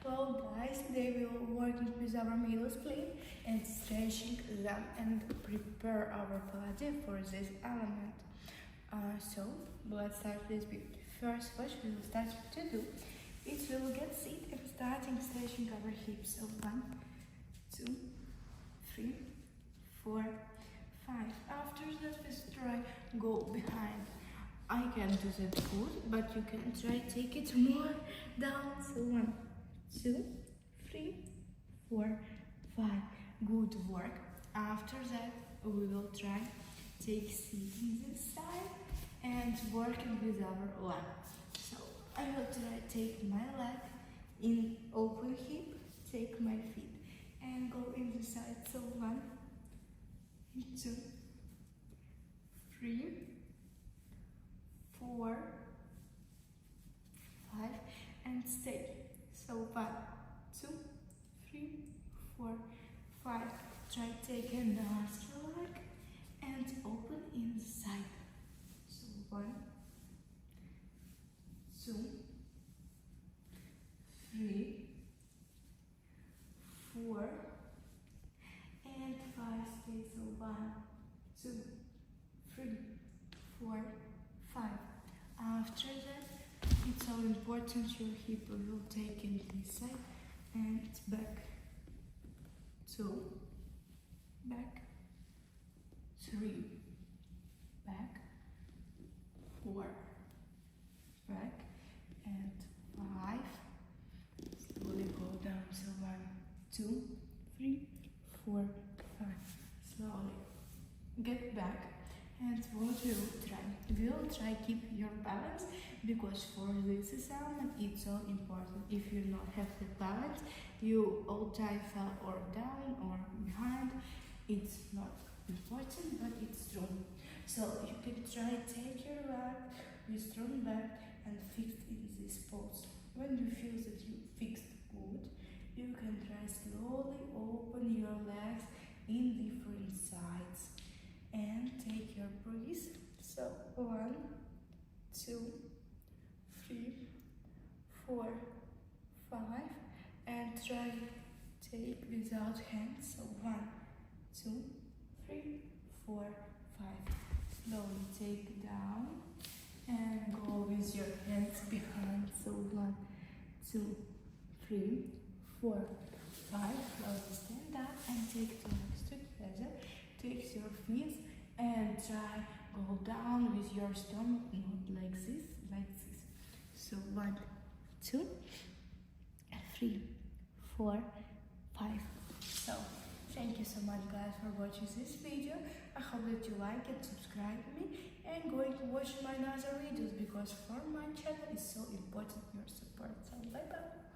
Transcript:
Well guys, today we will working with our middle spleen and stretching them and prepare our body for this element. So let's start with the first what we will start to do is we will get seat and starting stretching our hips. So 1, 2, 3, 4, 5. After that we try go behind. I can do that good, but you can try take it more down. So 1, 2, 3, 4, 5. Good work. After that we will try take seat in this side and working with our leg. So I will try take my leg in open hip, take my feet and go in the side. So 1, 2, 3, 4, 5 and stay. So 1, 2, 3, 4, 5. Try take another leg and open inside. So 1, 2, 3, 4 and 5. Stay. So 1, 2, 3, 4, 5. After that, it's so important your hip will take in this side and back. 2, back, 3, back, 4, back, and 5. Slowly go down. So 1, 2, 3, 4, 5. Slowly get back. And what we will try keep your balance, because for this assignment it's so important. If you not have the balance, you all time fall or down or behind. It's not important, but it's true. So you can try take your leg with strong back and fix in this pose. When you feel that you fixed good, you can try slowly open your legs in different sides and take your breath. So 1, 2, 3, 4, 5 and try take without hands. So 1, 2, 3, 4, 5. Slowly take down and go with your hands behind. So 1, 2, 3, 4, 5. Slowly stand up and take two legs together. Take your feet and try go down with your stomach, not like this, like this. So 1, 2, 3, 4, 5. So thank you so much guys for watching this video. I hope that you like it, subscribe me and going to watch my other videos, because for my channel is so important your support. So bye bye.